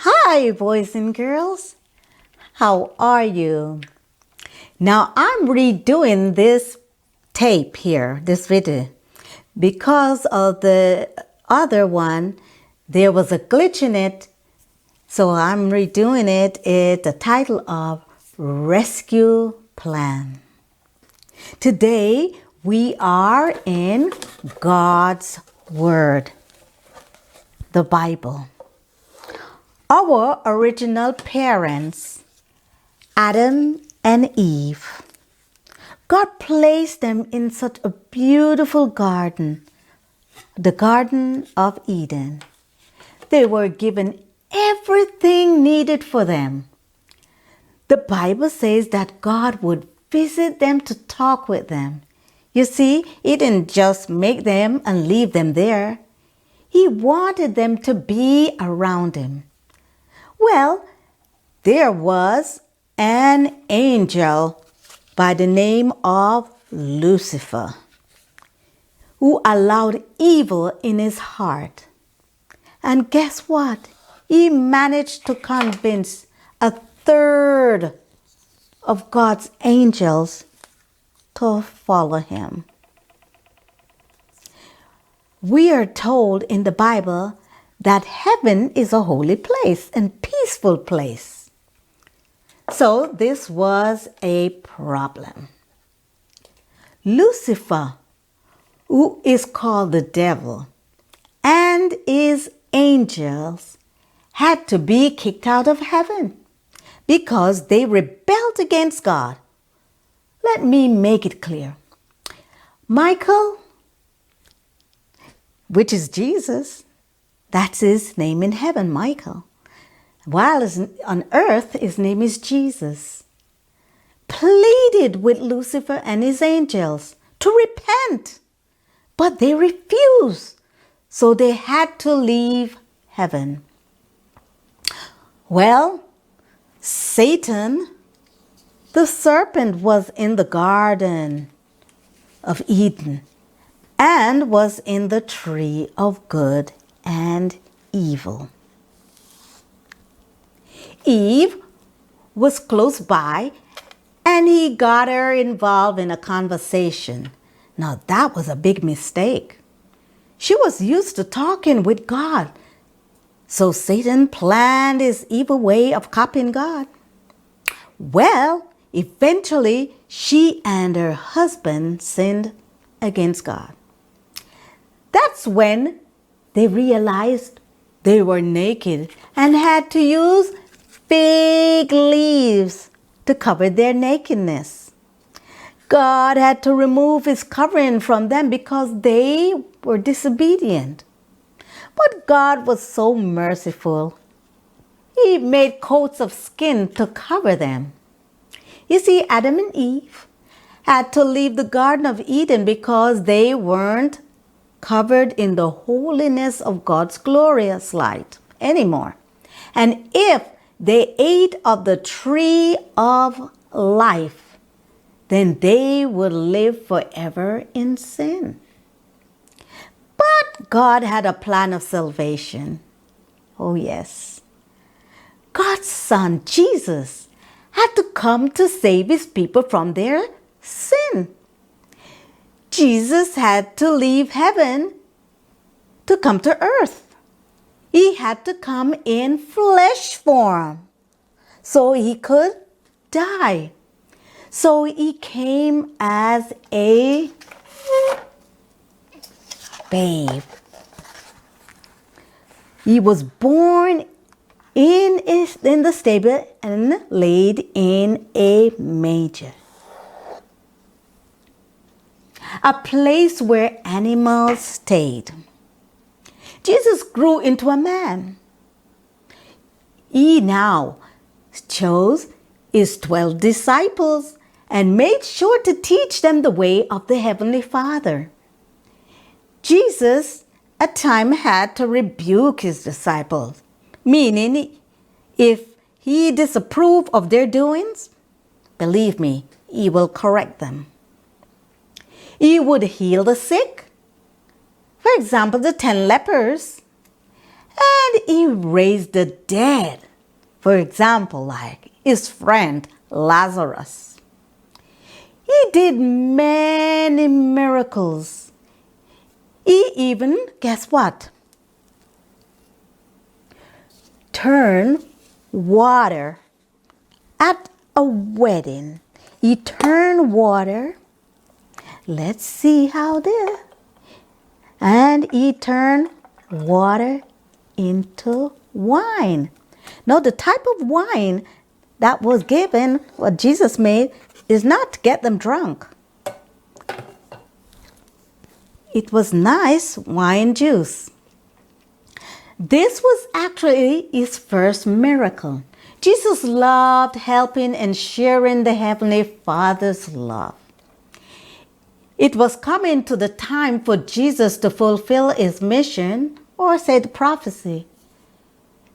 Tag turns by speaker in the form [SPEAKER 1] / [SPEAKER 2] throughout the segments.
[SPEAKER 1] Hi, boys and girls. How are you? Now, I'm redoing this tape here, this video, because of the other one, there was a glitch in it. So I'm redoing it. It's the title of Rescue Plan. Today, we are in God's Word, the Bible. Our original parents, Adam and Eve, God placed them in such a beautiful garden, the Garden of Eden. They were given everything needed for them. The Bible says that God would visit them to talk with them. You see, He didn't just make them and leave them there. He wanted them to be around Him. Well, there was an angel by the name of Lucifer who allowed evil in his heart. And guess what? He managed to convince a third of God's angels to follow him. We are told in the Bible that heaven is a holy place and peaceful place. So this was a problem. Lucifer, who is called the devil, and his angels had to be kicked out of heaven because they rebelled against God. Let me make it clear. Michael, which is Jesus, that's his name in heaven, Michael. While on earth, his name is Jesus. Pleaded with Lucifer and his angels to repent, but they refused. So they had to leave heaven. Well, Satan, the serpent, was in the Garden of Eden and was in the tree of good and evil. Eve was close by and he got her involved in a conversation. Now that was a big mistake. She was used to talking with God. So Satan planned his evil way of copying God. Well, eventually she and her husband sinned against God. That's when they realized they were naked and had to use fig leaves to cover their nakedness. God had to remove His covering from them because they were disobedient. But God was so merciful. He made coats of skin to cover them. You see, Adam and Eve had to leave the Garden of Eden because they weren't covered in the holiness of God's glorious light anymore. And if they ate of the tree of life, then they would live forever in sin. But God had a plan of salvation. Oh yes. God's Son, Jesus, had to come to save His people from their sin. Jesus had to leave heaven to come to earth. He had to come in flesh form so He could die. So He came as a babe. He was born in the stable and laid in a manger, a place where animals stayed. Jesus grew into a man. He now chose His 12 disciples and made sure to teach them the way of the Heavenly Father. Jesus at times had to rebuke His disciples, meaning if He disapproved of their doings, believe me, He will correct them. He would heal the sick. For example, the 10 lepers. And And he raised the dead. For example, like his friend Lazarus. He did many miracles. He even, guess what? Turned water at a wedding. He turned water. Let's see how this. And he turned water into wine. Now, the type of wine that was given, what Jesus made, is not to get them drunk. It was nice wine juice. This was actually his first miracle. Jesus loved helping and sharing the Heavenly Father's love. It was coming to the time for Jesus to fulfill his mission, or say the prophecy.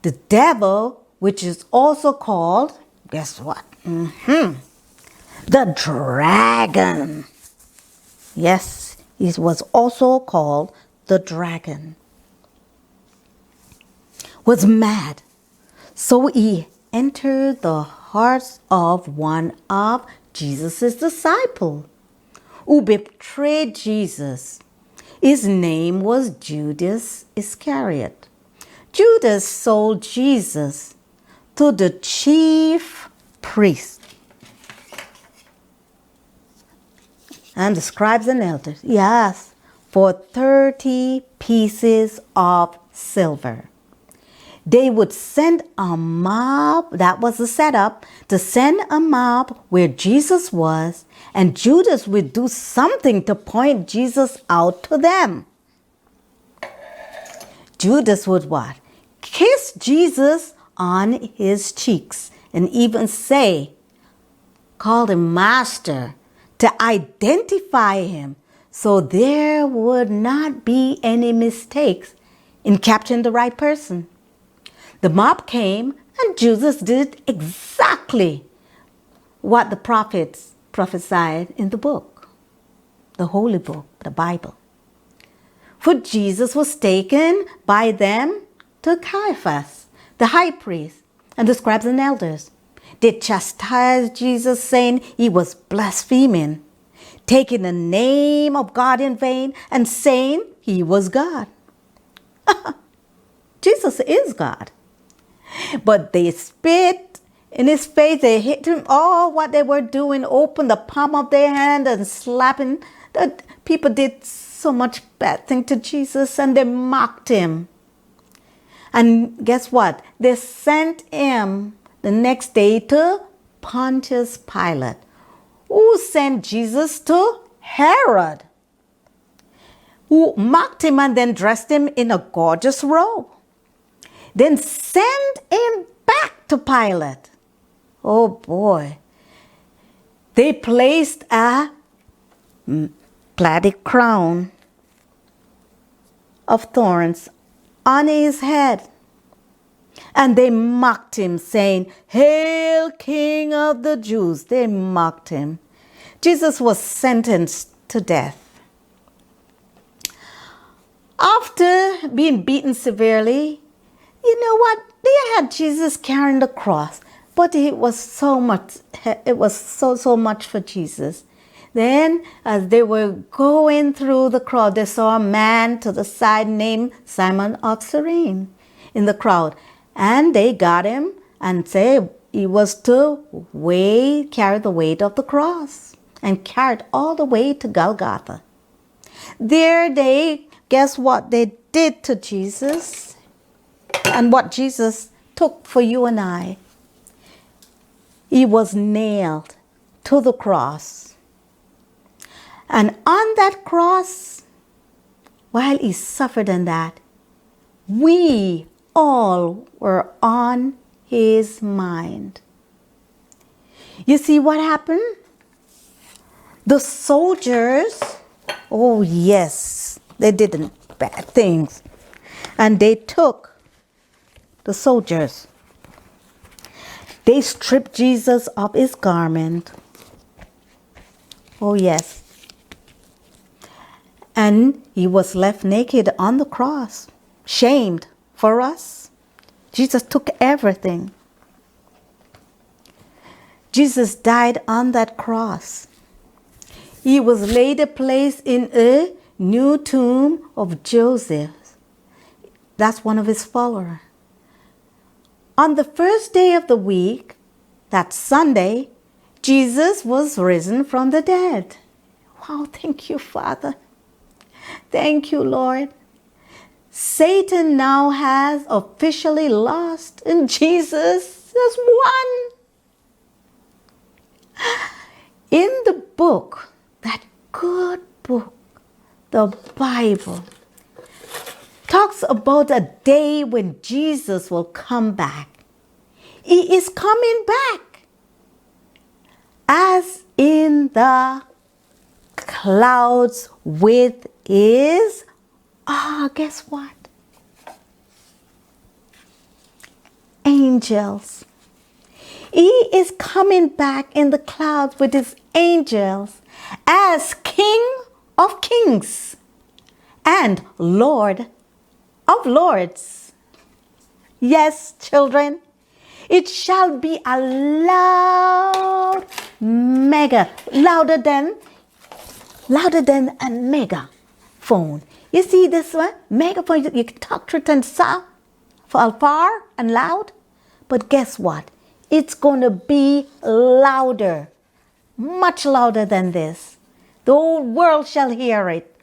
[SPEAKER 1] The devil, which is also called, guess what? The dragon. Yes, he was also called the dragon. Was mad. So he entered the hearts of one of Jesus' disciples who betrayed Jesus. His name was Judas Iscariot. Judas sold Jesus to the chief priest and the scribes and elders, yes, for 30 pieces of silver. They would send a mob, that was the setup, to send a mob where Jesus was, and Judas would do something to point Jesus out to them. Judas would what? Kiss Jesus on his cheeks and even say, call him master, to identify him so there would not be any mistakes in capturing the right person. The mob came and Judas did exactly what the prophets prophesied in the book, the holy book, the Bible. For Jesus was taken by them to Caiaphas, the high priest, and the scribes and elders. They chastised Jesus, saying he was blaspheming, taking the name of God in vain, and saying he was God. Jesus is God. But they spit in his face. They hit him. All what they were doing, opened the palm of their hand and slapping. The people did so much bad thing to Jesus, and they mocked him. And guess what? They sent him the next day to Pontius Pilate, who sent Jesus to Herod, who mocked him and then dressed him in a gorgeous robe. Then send him back to Pilate. Oh boy. They placed a plaited crown of thorns on his head. And they mocked him, saying, "Hail, King of the Jews." They mocked him. Jesus was sentenced to death. After being beaten severely, you know what? They had Jesus carrying the cross, but it was so much for Jesus. Then, as they were going through the crowd, they saw a man to the side named Simon of Cyrene in the crowd. And they got him and said he was to carry the weight of the cross, and carried all the way to Golgotha. There guess what they did to Jesus? And what Jesus took for you and I. He was nailed to the cross. And on that cross, while he suffered in that, we all were on his mind. You see what happened? The soldiers, oh yes, they did bad things. And they took the soldiers. They stripped Jesus of his garment. Oh yes. And he was left naked on the cross, shamed for us. Jesus took everything. Jesus died on that cross. He was laid a place in a new tomb of Joseph. That's one of his followers. On the first day of the week, that Sunday, Jesus was risen from the dead. Wow, thank you, Father. Thank you, Lord. Satan now has officially lost, and Jesus has won. In the book, that good book, the Bible, talks about a day when Jesus will come back. He is coming back as in the clouds with his, guess what? Angels. He is coming back in the clouds with his angels as King of Kings and Lord of Lords. Yes, children, it shall be a loud mega, louder than a megaphone. You see this one? Megaphone, you can talk through it and sound for far and loud. But guess what? It's going to be louder, much louder than this. The whole world shall hear it.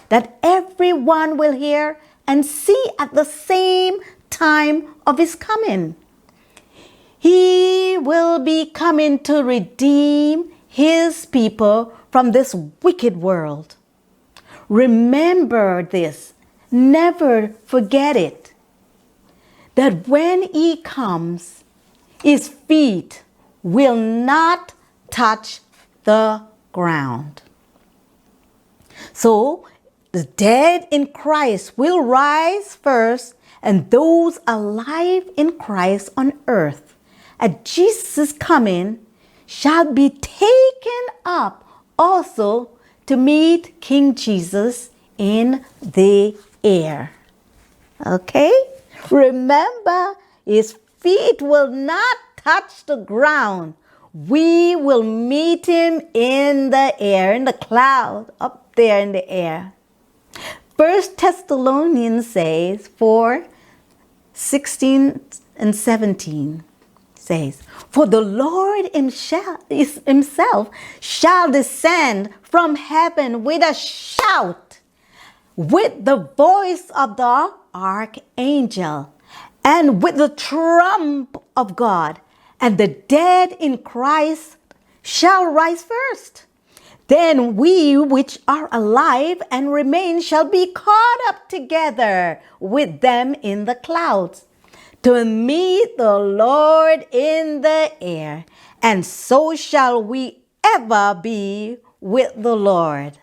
[SPEAKER 1] That everyone will hear and see at the same time of his coming. He will be coming to redeem his people from this wicked world. Remember this. Never forget it. That when he comes, his feet will not touch the ground. So the dead in Christ will rise first, and those alive in Christ on earth at Jesus' coming shall be taken up also to meet King Jesus in the air. Okay? Remember, his feet will not touch the ground. We will meet him in the air, in the cloud, up there in the air. 1 Thessalonians says, 4:16 and 17 says, for the Lord himself shall descend from heaven with a shout, with the voice of the archangel, and with the trump of God, and the dead in Christ shall rise first. Then we which are alive and remain shall be caught up together with them in the clouds to meet the Lord in the air, and so shall we ever be with the Lord.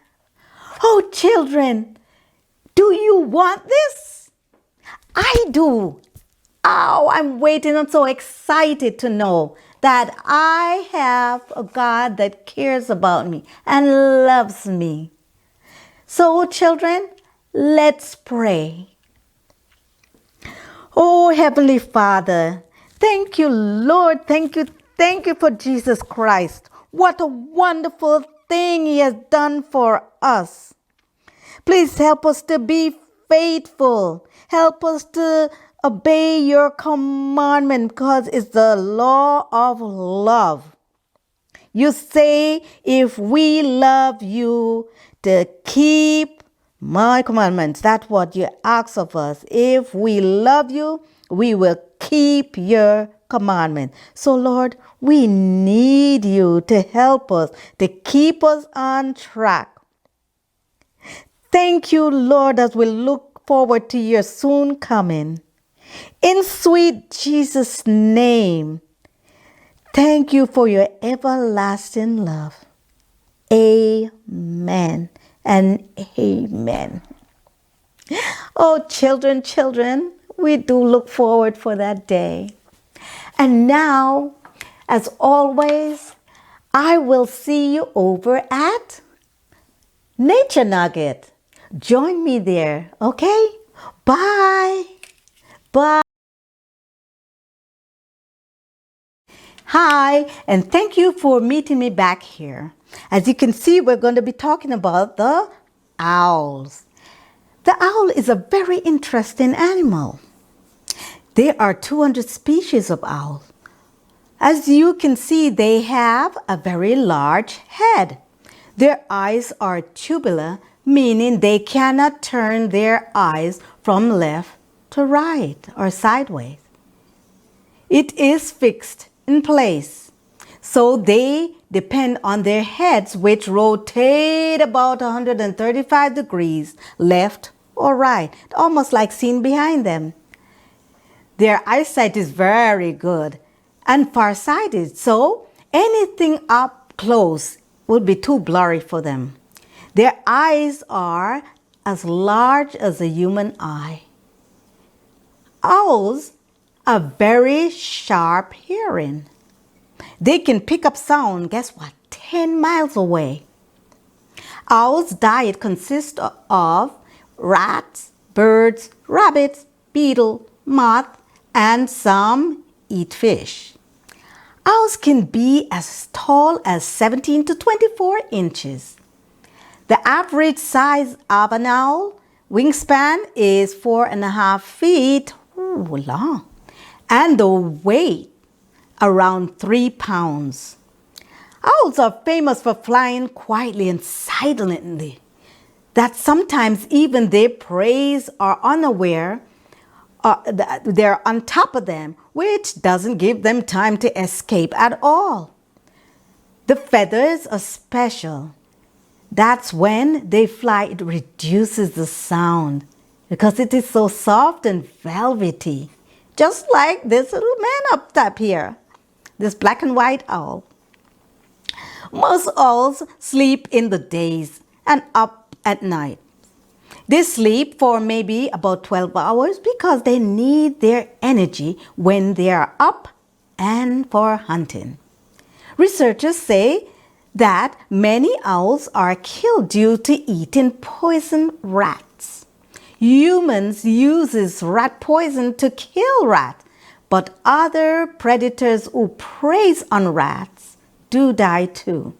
[SPEAKER 1] Oh, children, do you want this? I do. Oh, I'm waiting. I'm so excited to know that I have a God that cares about me and loves me. So, children, let's pray. Oh, Heavenly Father, thank you, Lord. Thank you for Jesus Christ. What a wonderful thing he has done for us. Please help us to be faithful. Help us to obey your commandment, because it's the law of love. You say, if we love you, to keep my commandments. That's what you ask of us. If we love you, we will keep your commandment. So, Lord, we need you to help us, to keep us on track. Thank you, Lord, as we look forward to your soon coming. In sweet Jesus' name, thank you for your everlasting love. Amen and amen. Oh, children, we do look forward for that day. And now, as always, I will see you over at Nature Nugget. Join me there, okay? Bye. Bye. Hi, and thank you for meeting me back here. As you can see, we're going to be talking about the owls. The owl is a very interesting animal. There are 200 species of owls. As you can see, they have a very large head. Their eyes are tubular, meaning they cannot turn their eyes from left to right or sideways. It is fixed in place, so they depend on their heads, which rotate about 135 degrees left or right, almost like seen behind them. Their eyesight is very good and farsighted, so anything up close would be too blurry for them. Their eyes are as large as a human eye. Owls are very sharp hearing. They can pick up sound, guess what, 10 miles away. Owls' diet consists of rats, birds, rabbits, beetle, moth, and some eat fish. Owls can be as tall as 17 to 24 inches. The average size of an owl wingspan is 4.5 feet, long, and the weight around 3 pounds. Owls are famous for flying quietly and silently, that sometimes even their prey are unaware they're on top of them, which doesn't give them time to escape at all. The feathers are special. That's when they fly, it reduces the sound because it is so soft and velvety, just like this little man up top here, this black and white owl. Most owls sleep in the days and up at night. They sleep for maybe about 12 hours because they need their energy when they are up and for hunting. Researchers say that many owls are killed due to eating poisoned rats. Humans use rat poison to kill rats, but other predators who prey on rats do die too.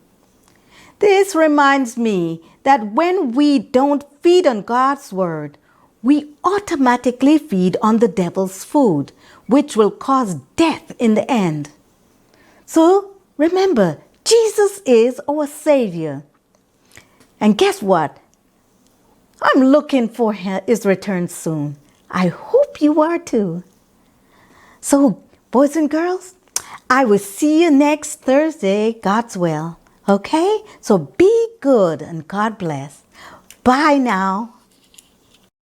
[SPEAKER 1] This reminds me that when we don't feed on God's word, we automatically feed on the devil's food, which will cause death in the end. So remember, Jesus is our Savior. And guess what? I'm looking for his return soon. I hope you are too. So, boys and girls, I will see you next Thursday, God's will. Okay? So be good and God bless. Bye now.